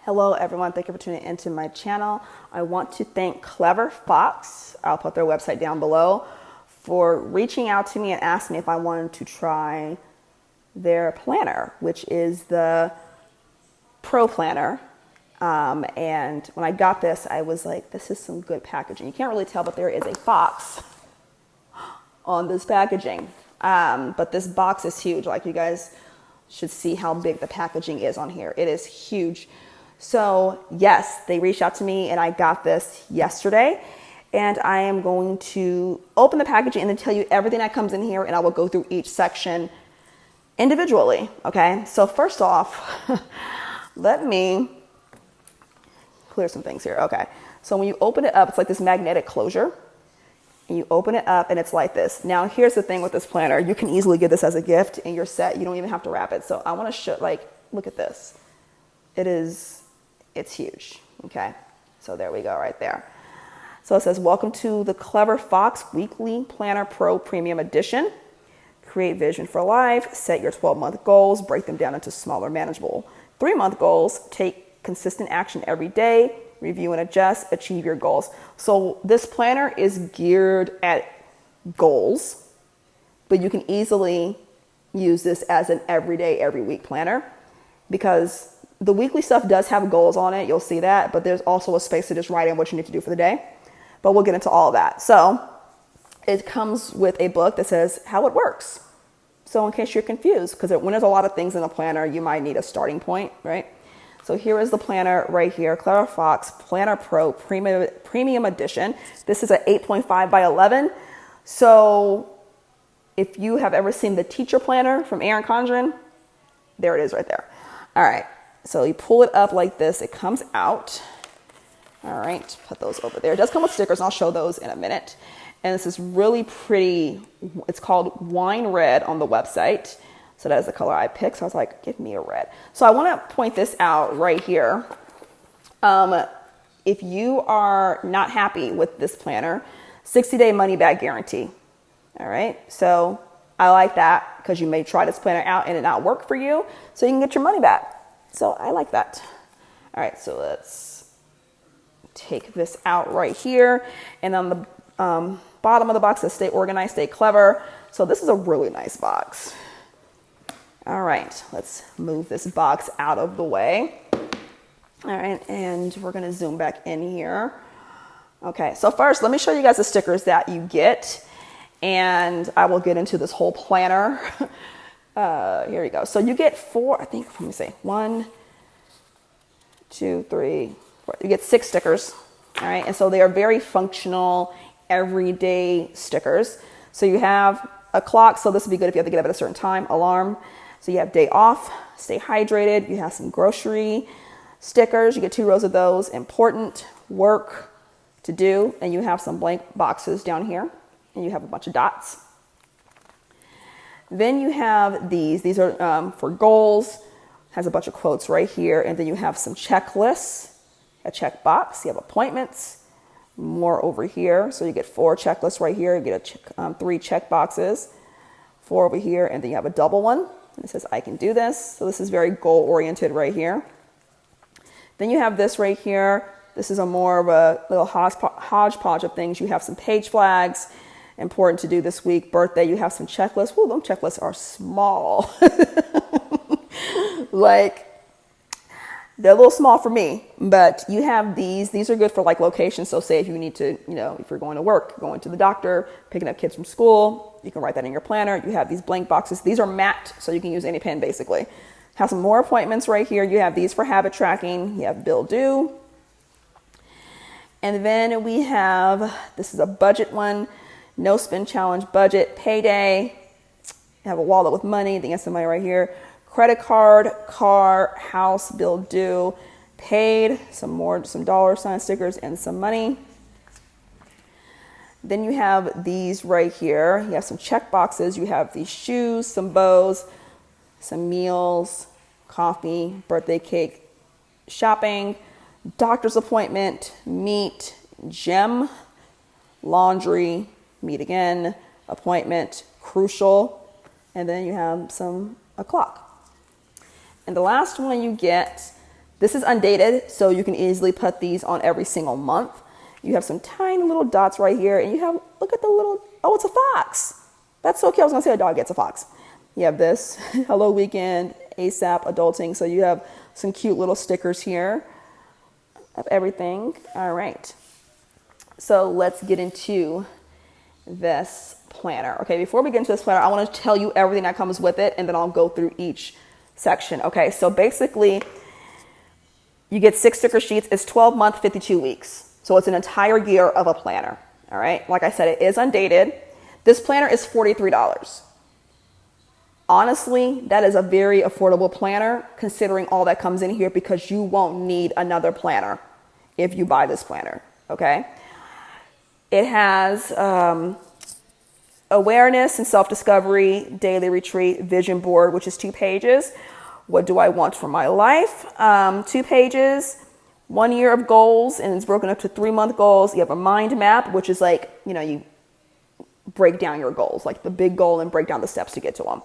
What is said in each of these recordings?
Hello everyone, thank you for tuning into my channel. I want to thank Clever Fox, I'll put their website down below, for reaching out to me and asking me if I wanted to try their planner, which is the Pro Planner. And when I got this, I was like, this is some good packaging. You can't really tell, but there is a fox on this packaging. But this box is huge. Like, you guys should see how big the packaging is on here. It is huge. So yes, they reached out to me and I got this yesterday, and I am going to open the packaging and then tell you everything that comes in here, and I will go through each section individually. Okay. So first off, let me clear some things here. Okay. So when you open it up, it's like this magnetic closure, and you open it up and it's like this. Now here's the thing with this planner. You can easily give this as a gift and you're set. You don't even have to wrap it. So I want to show, like, look at this. It's huge. Okay. So there we go right there. So it says, welcome to the Clever Fox Weekly Planner Pro Premium Edition. Create vision for life, set your 12-month goals, break them down into smaller, manageable 3-month goals, take consistent action every day, review and adjust, achieve your goals. So this planner is geared at goals, but you can easily use this as an everyday, every week planner, because the weekly stuff does have goals on it. You'll see that, but there's also a space to just write in what you need to do for the day. But we'll get into all of that. So it comes with a book that says how it works. So in case you're confused, because when there's a lot of things in a planner, you might need a starting point, right? So here is the planner right here, Clever Fox Planner Pro Premium Edition. This is an 8.5 by 11. So if you have ever seen the teacher planner from Erin Condren, there it is right there. All right. So you pull it up like this. It comes out. All right. Put those over there. It does come with stickers, and I'll show those in a minute. And this is really pretty. It's called wine red on the website. So that is the color I picked. So I was like, give me a red. So I want to point this out right here. If you are not happy with this planner, 60-day money back guarantee. All right. So I like that, because you may try this planner out and it not work for you, so you can get your money back. So I like that. All right. So let's take this out right here. And on the bottom of the box says stay organized, stay clever. So this is a really nice box. All right, let's move this box out of the way. All right, and we're gonna zoom back in here. Okay, so first, let me show you guys the stickers that you get, and I will get into this whole planner. Here we go. So you get 4, I think, let me see, 1, 2, 3, 4. You get 6 stickers, all right? And so they are very functional, everyday stickers. So you have a clock, so this would be good if you have to get up at a certain time, alarm. So you have day off, stay hydrated. You have some grocery stickers. You get 2 rows of those. Important, work, to do. And you have some blank boxes down here. And you have a bunch of dots. Then you have these. These are for goals. Has a bunch of quotes right here. And then you have some checklists, a check box. You have appointments, more over here. So you get 4 checklists right here. You get 3 check boxes, 4 over here. And then you have a double one. It says, I can do this. So this is very goal-oriented right here. Then you have this right here. This is a more of a little hodgepodge of things. You have some page flags, important to do this week. Birthday, you have some checklists. Whoa, them checklists are small. Like, they're a little small for me, but you have these. These are good for like locations. So say if you need to, if you're going to work, going to the doctor, picking up kids from school, you can write that in your planner. You have these blank boxes. These are matte, so you can use any pen basically. Have some more appointments right here. You have these for habit tracking. You have bill due. And then we have, this is a budget one, no spend challenge budget, payday. You have a wallet with money. Then you have some money right here. Credit card, car, house, bill due, paid, some dollar sign stickers and some money. Then you have these right here. You have some check boxes. You have these shoes, some bows, some meals, coffee, birthday cake, shopping, doctor's appointment, meet, gym, laundry, meet again, appointment, crucial, and then you have a clock. And the last one you get, This is undated, so you can easily put these on every single month. You have some tiny little dots right here, and you have, look at the little, oh, it's a fox. That's so cute. I was gonna say a dog gets a fox. You have this, hello weekend, ASAP, adulting. So you have some cute little stickers here of everything. All right. So let's get into this planner. Okay, before we get into this planner, I want to tell you everything that comes with it, and then I'll go through each section. Okay, so basically, you get 6 sticker sheets. It's 12 months, 52 weeks. So it's an entire year of a planner. All right, like I said, it is undated. This planner is $43. Honestly, that is a very affordable planner considering all that comes in here, because you won't need another planner if you buy this planner. Okay. It has awareness and self-discovery, daily retreat, vision board, which is 2 pages. What do I want for my life? 2 pages, 1 year of goals, and it's broken up to 3-month goals. You have a mind map, which is like, you break down your goals, like the big goal, and break down the steps to get to them.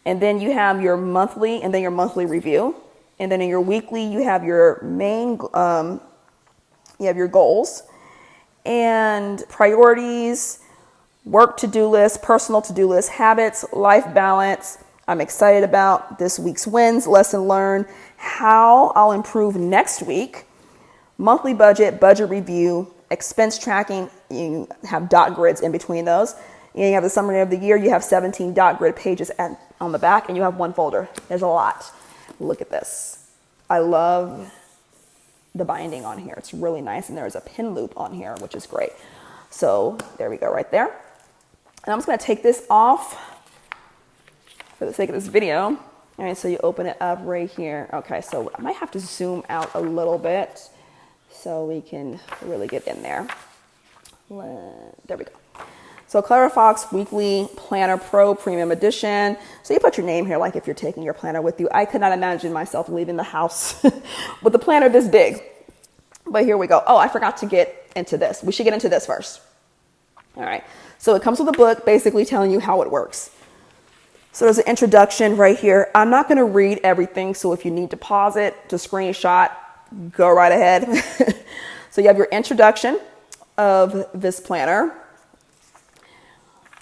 And then you have your monthly, and then your monthly review. And then in your weekly, you have your main, you have your goals and priorities, work to-do list, personal to-do list, habits, life balance. I'm excited about this week's wins, lesson learned, how I'll improve next week, monthly budget, budget review, expense tracking. You have dot grids in between those. And you have the summary of the year. You have 17 dot grid pages on the back, and you have 1 folder. There's a lot. Look at this. I love the binding on here. It's really nice, and there's a pin loop on here, which is great. So there we go right there. And I'm just going to take this off for the sake of this video. All right, so you open it up right here. Okay, so I might have to zoom out a little bit so we can really get in there. There we go. So Clever Fox Weekly Planner Pro Premium Edition. So you put your name here, like if you're taking your planner with you. I could not imagine myself leaving the house with a planner this big. But here we go. Oh, I forgot to get into this. We should get into this first. All right. So it comes with a book basically telling you how it works. So there's an introduction right here. I'm not going to read everything, so if you need to pause it to screenshot, go right ahead. So you have your introduction of this planner.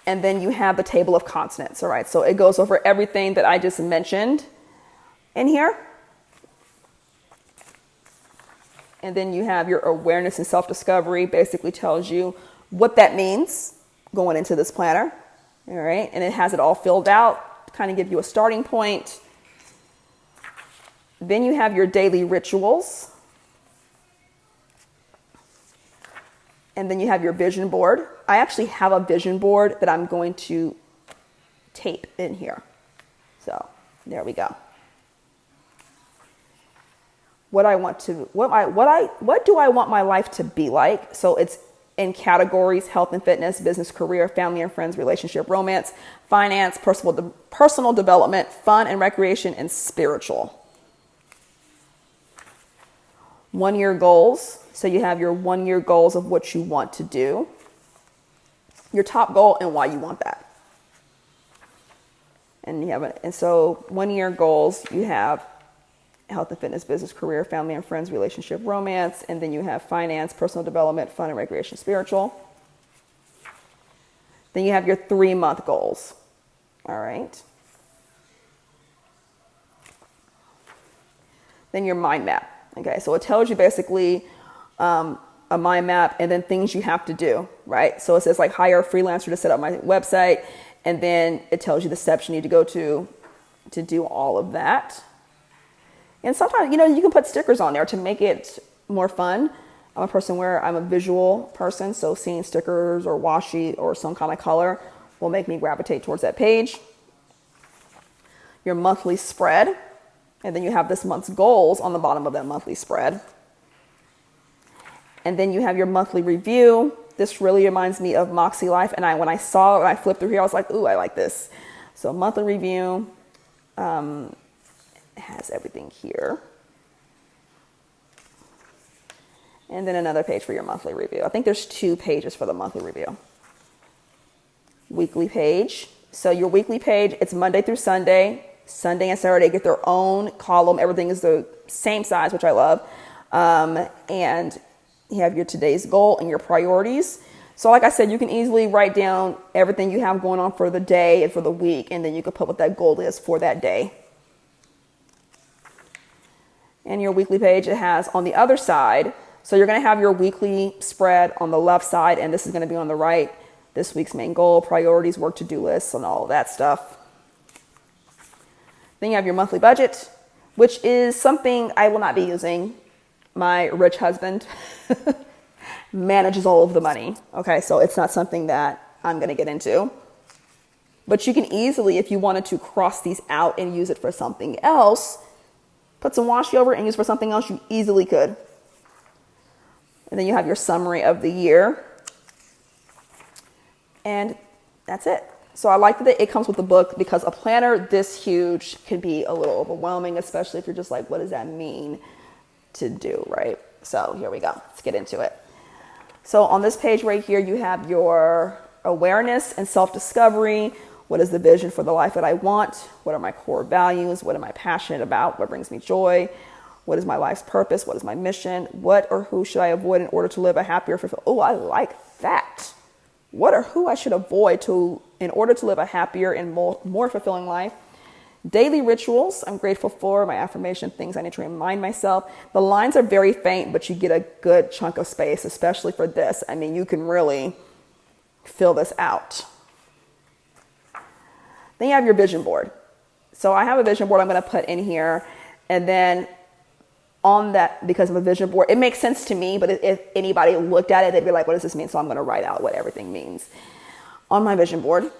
And then you have the table of consonants. All right, so it goes over everything that I just mentioned in here. And then you have your awareness and self-discovery, basically tells you what that means going into this planner. All right, and it has it all filled out to kind of give you a starting point. Then you have your daily rituals. And then you have your vision board. I actually have a vision board that I'm going to tape in here. So there we go. What do I want my life to be like? So it's in categories: health and fitness, business, career, family and friends, relationship, romance, finance, personal development, fun and recreation, and spiritual. 1 year goals. So you have your 1 year goals of what you want to do, your top goal, and why you want that. And you have and so 1 year goals, you have health and fitness, business, career, family and friends, relationship, romance, and then you have finance, personal development, fun and recreation, spiritual. Then you have your 3-month goals. All right. Then your mind map. Okay, so it tells you basically a mind map and then things you have to do, right? So it says like hire a freelancer to set up my website, and then it tells you the steps you need to go to do all of that. And sometimes, you can put stickers on there to make it more fun. I'm a person where I'm a visual person, so seeing stickers or washi or some kind of color will make me gravitate towards that page. Your monthly spread. And then you have this month's goals on the bottom of that monthly spread. And then you have your monthly review. This really reminds me of Moxie Life. And when I saw it, when I flipped through here, I was like, ooh, I like this. So monthly review has everything here. And then another page for your monthly review. I think there's 2 pages for the monthly review. Weekly page. So your weekly page, it's Monday through Sunday, Sunday and Saturday get their own column. Everything is the same size, which I love. And you have your today's goal and your priorities. So like I said, you can easily write down everything you have going on for the day and for the week, and then you can put what that goal is for that day. And your weekly page, it has on the other side. So you're going to have your weekly spread on the left side, and this is going to be on the right. This week's main goal, priorities, work to-do lists, and all of that stuff. Then you have your monthly budget, which is something I will not be using. My rich husband manages all of the money. Okay, so it's not something that I'm going to get into. But you can easily, if you wanted to cross these out and use it for something else, put some washi over and use for something else, you easily could. And then you have your summary of the year. And that's it. So I like that it comes with the book, because a planner this huge can be a little overwhelming, especially if you're just like, what does that mean to do, right? So here we go. Let's get into it. So on this page right here, you have your awareness and self-discovery. What is the vision for the life that I want? What are my core values? What am I passionate about? What brings me joy? What is my life's purpose? What is my mission? What or who should I avoid in order to live a happier, fulfilled? Oh, I like that. What or who I should avoid in order to live a happier and more fulfilling life. Daily rituals I'm grateful for, my affirmation, things I need to remind myself. The lines are very faint, but you get a good chunk of space, especially for this. I mean, you can really fill this out. Then you have your vision board. So I have a vision board I'm going to put in here, and then on that, because of a vision board, it makes sense to me, but if anybody looked at it, they'd be like, what does this mean? So I'm going to write out what everything means on my vision board.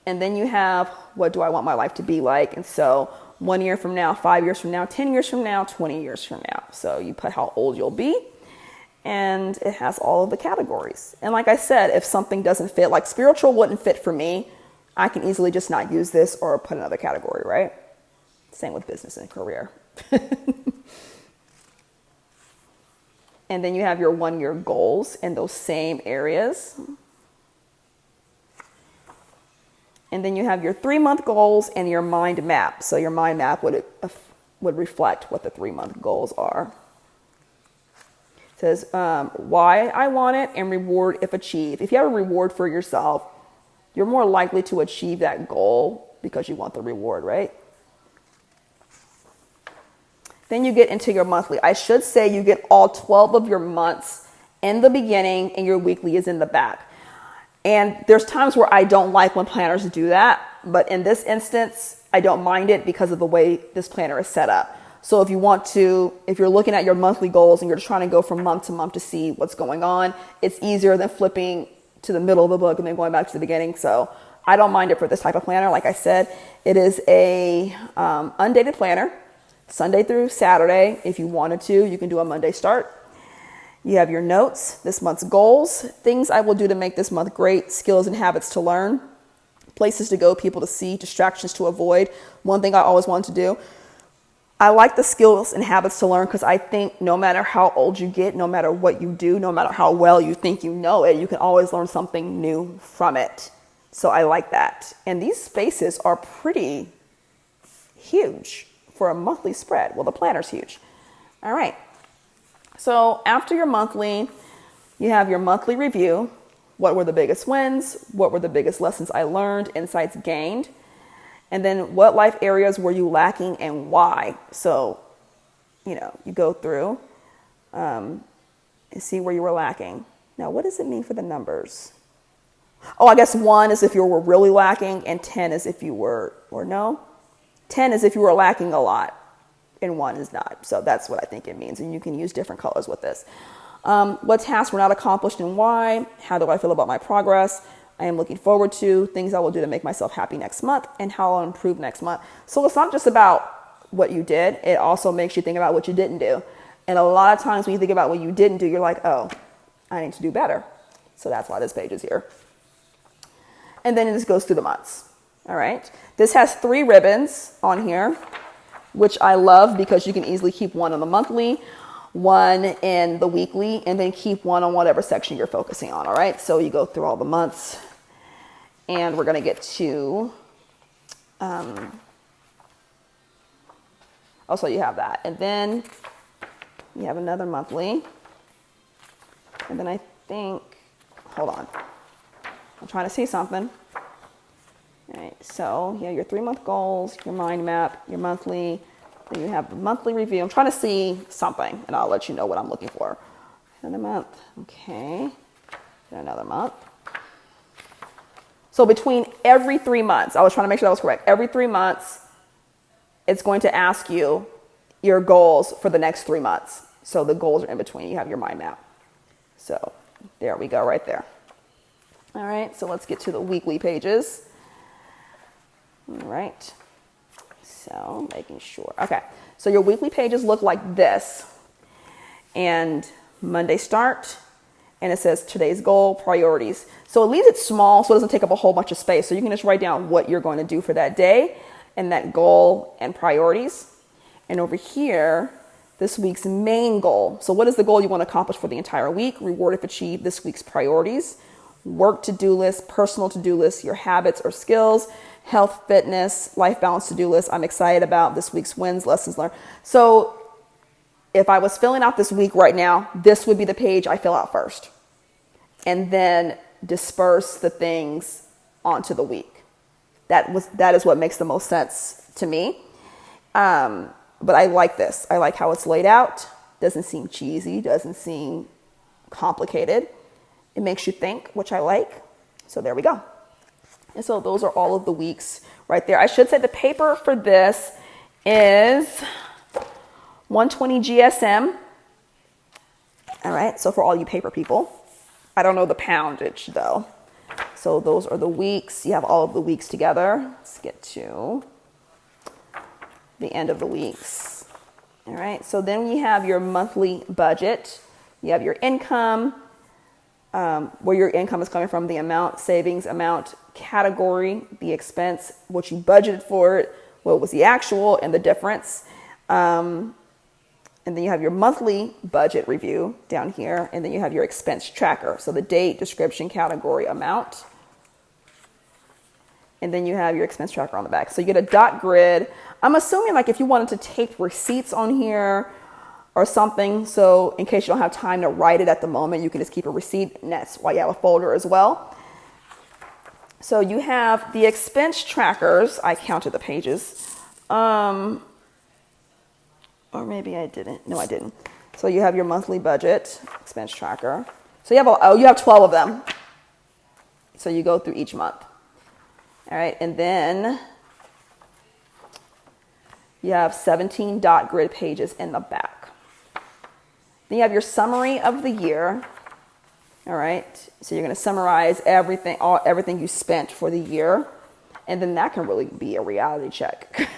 And then you have, what do I want my life to be like? And so 1 year from now, 5 years from now, 10 years from now, 20 years from now. So you put how old you'll be, and it has all of the categories. And like I said, if something doesn't fit, like spiritual wouldn't fit for me, I can easily just not use this or put another category, right? Same with business and career. And then you have your 1 year goals in those same areas. And then you have your 3 month goals and your mind map. So your mind map would reflect what the 3 month goals are. It says why I want it and reward if achieved. If you have a reward for yourself, you're more likely to achieve that goal because you want the reward, right? Then you get into your monthly. I should say you get all 12 of your months in the beginning, and your weekly is in the back. And there's times where I don't like when planners do that, but in this instance, I don't mind it because of the way this planner is set up. So if you're looking at your monthly goals and you're just trying to go from month to month to see what's going on, it's easier than flipping to the middle of the book and then going back to the beginning. So I don't mind it for this type of planner. Like I said, it is a undated planner, Sunday through Saturday. If you wanted to, you can do a Monday start. You have your notes, this month's goals, things I will do to make this month great, skills and habits to learn, places to go, people to see, distractions to avoid. One thing I always wanted to do. I like the skills and habits to learn because I think no matter how old you get, no matter what you do, no matter how well you think you know it, you can always learn something new from it. So I like that. And these spaces are pretty huge for a monthly spread. Well, the planner's huge. All right. So after your monthly, you have your monthly review. What were the biggest wins? What were the biggest lessons I learned, insights gained? And then what life areas were you lacking and why? So, you go through and see where you were lacking. Now, what does it mean for the numbers? Oh, I guess 1 is if you were really lacking, and 10 is if you were, 10 is if you were lacking a lot, and 1 is not. So that's what I think it means. And you can use different colors with this. What tasks were not accomplished and why? How do I feel about my progress? I am looking forward to things I will do to make myself happy next month and how I'll improve next month. So it's not just about what you did. It also makes you think about what you didn't do. And a lot of times when you think about what you didn't do, you're like, oh, I need to do better. So that's why this page is here. And then it just goes through the months. All right. This has 3 ribbons on here, which I love because you can easily keep 1 on the monthly, 1 in the weekly, and then keep 1 on whatever section you're focusing on. All right. So you go through all the months, and we're going to get to Also, you have that. And then you have another monthly. And then I think, hold on. I'm trying to see something. All right, so you have your 3-month goals, your mind map, your monthly. Then you have the monthly review. I'm trying to see something, and I'll let you know what I'm looking for. Another month. Okay. Then another month. So between every 3 months, I was trying to make sure that was correct. Every 3 months, it's going to ask you your goals for the next 3 months. So the goals are in between. You have your mind map. So there we go right there. All right, so let's get to the weekly pages. All right, so making sure. Okay, so your weekly pages look like this. And Monday start, and it says today's goal, priorities. So it leaves it small so it doesn't take up a whole bunch of space. So you can just write down what you're going to do for that day and that goal and priorities. And over here, this week's main goal. So what is the goal you want to accomplish for the entire week? Reward if achieved, this week's priorities. Work to-do list, personal to-do list, your habits or skills, health, fitness, life balance to-do list. I'm excited about this week's wins, lessons learned. So if I was filling out this week right now, this would be the page I fill out first. And then disperse the things onto the week. That is what makes the most sense to me. But I like this. I like how it's laid out. Doesn't seem cheesy, doesn't seem complicated. It makes you think, which I like. So there we go. And so those are all of the weeks right there. I should say the paper for this is 120 GSM. All right, so for all you paper people. I don't know the poundage though. So those are the weeks. You have all of the weeks together. Let's get to the end of the weeks. All right, so then you have your monthly budget. You have your income, where your income is coming from, the amount, savings amount, category, the expense, what you budgeted for it, what was the actual and the difference. And then you have your monthly budget review down here. And then you have your expense tracker. So the date, description, category, amount. And then you have your expense tracker on the back. So you get a dot grid. I'm assuming like if you wanted to tape receipts on here or something, so in case you don't have time to write it at the moment, you can just keep a receipt, and that's why you have a folder as well. So you have the expense trackers. I counted the pages. Or maybe I didn't. No, I didn't. So you have your monthly budget, expense tracker. So you have 12 of them. So you go through each month. All right, and then you have 17 dot grid pages in the back. Then you have your summary of the year. All right, so you're going to summarize everything you spent for the year. And then that can really be a reality check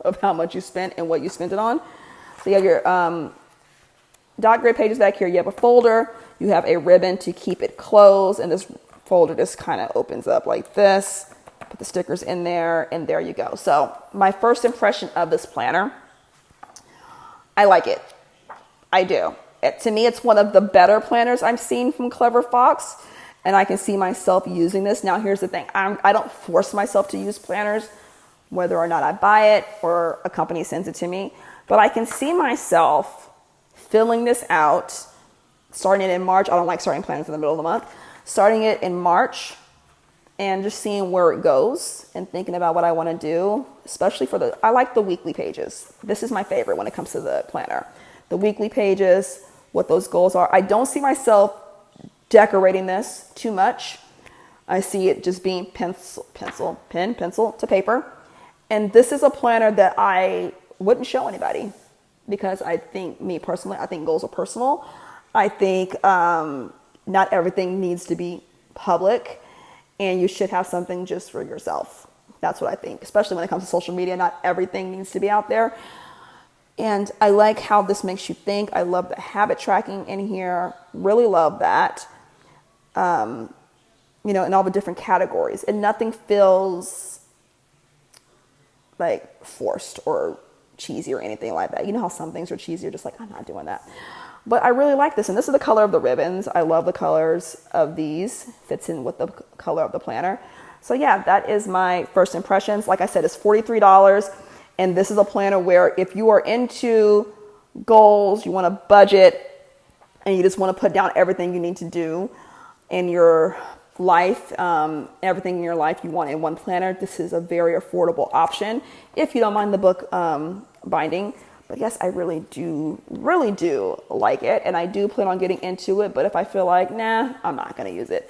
of how much you spent and what you spent it on. So you have your dot grid pages back here. You have a folder. You have a ribbon to keep it closed. And this folder just kind of opens up like this. Put the stickers in there, and there you go. So my first impression of this planner, I like it. I do. To me, it's one of the better planners I've seen from Clever Fox, and I can see myself using this. Now, here's the thing. I don't force myself to use planners, whether or not I buy it or a company sends it to me, but I can see myself filling this out, starting it in March. I don't like starting planners in the middle of the month. Starting it in March, and just seeing where it goes and thinking about what I want to do, especially I like the weekly pages. This is my favorite when it comes to the planner. The weekly pages, what those goals are. I don't see myself decorating this too much. I see it just being pen, pencil to paper. And this is a planner that I wouldn't show anybody because I think, me personally, I think goals are personal. I think not everything needs to be public. And you should have something just for yourself. That's what I think, especially when it comes to social media. Not everything needs to be out there. And I like how this makes you think. I love the habit tracking in here. Really love that. In all the different categories. And nothing feels like forced or cheesy or anything like that. You know how some things are cheesy. You're just like, I'm not doing that. But I really like this. And this is the color of the ribbons. I love the colors of these. Fits in with the color of the planner. So yeah, that is my first impressions. Like I said, it's $43. And this is a planner where if you are into goals, you want to budget, and you just want to put down everything you need to do in your life, everything in your life you want in one planner, this is a very affordable option if you don't mind the book binding. But yes, I really do like it, and I do plan on getting into it. But if I feel like, nah, I'm not going to use it.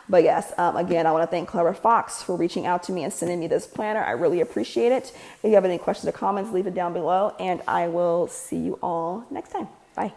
But yes, again, I want to thank Clever Fox for reaching out to me and sending me this planner. I really appreciate it. If you have any questions or comments, leave it down below, and I will see you all next time. Bye.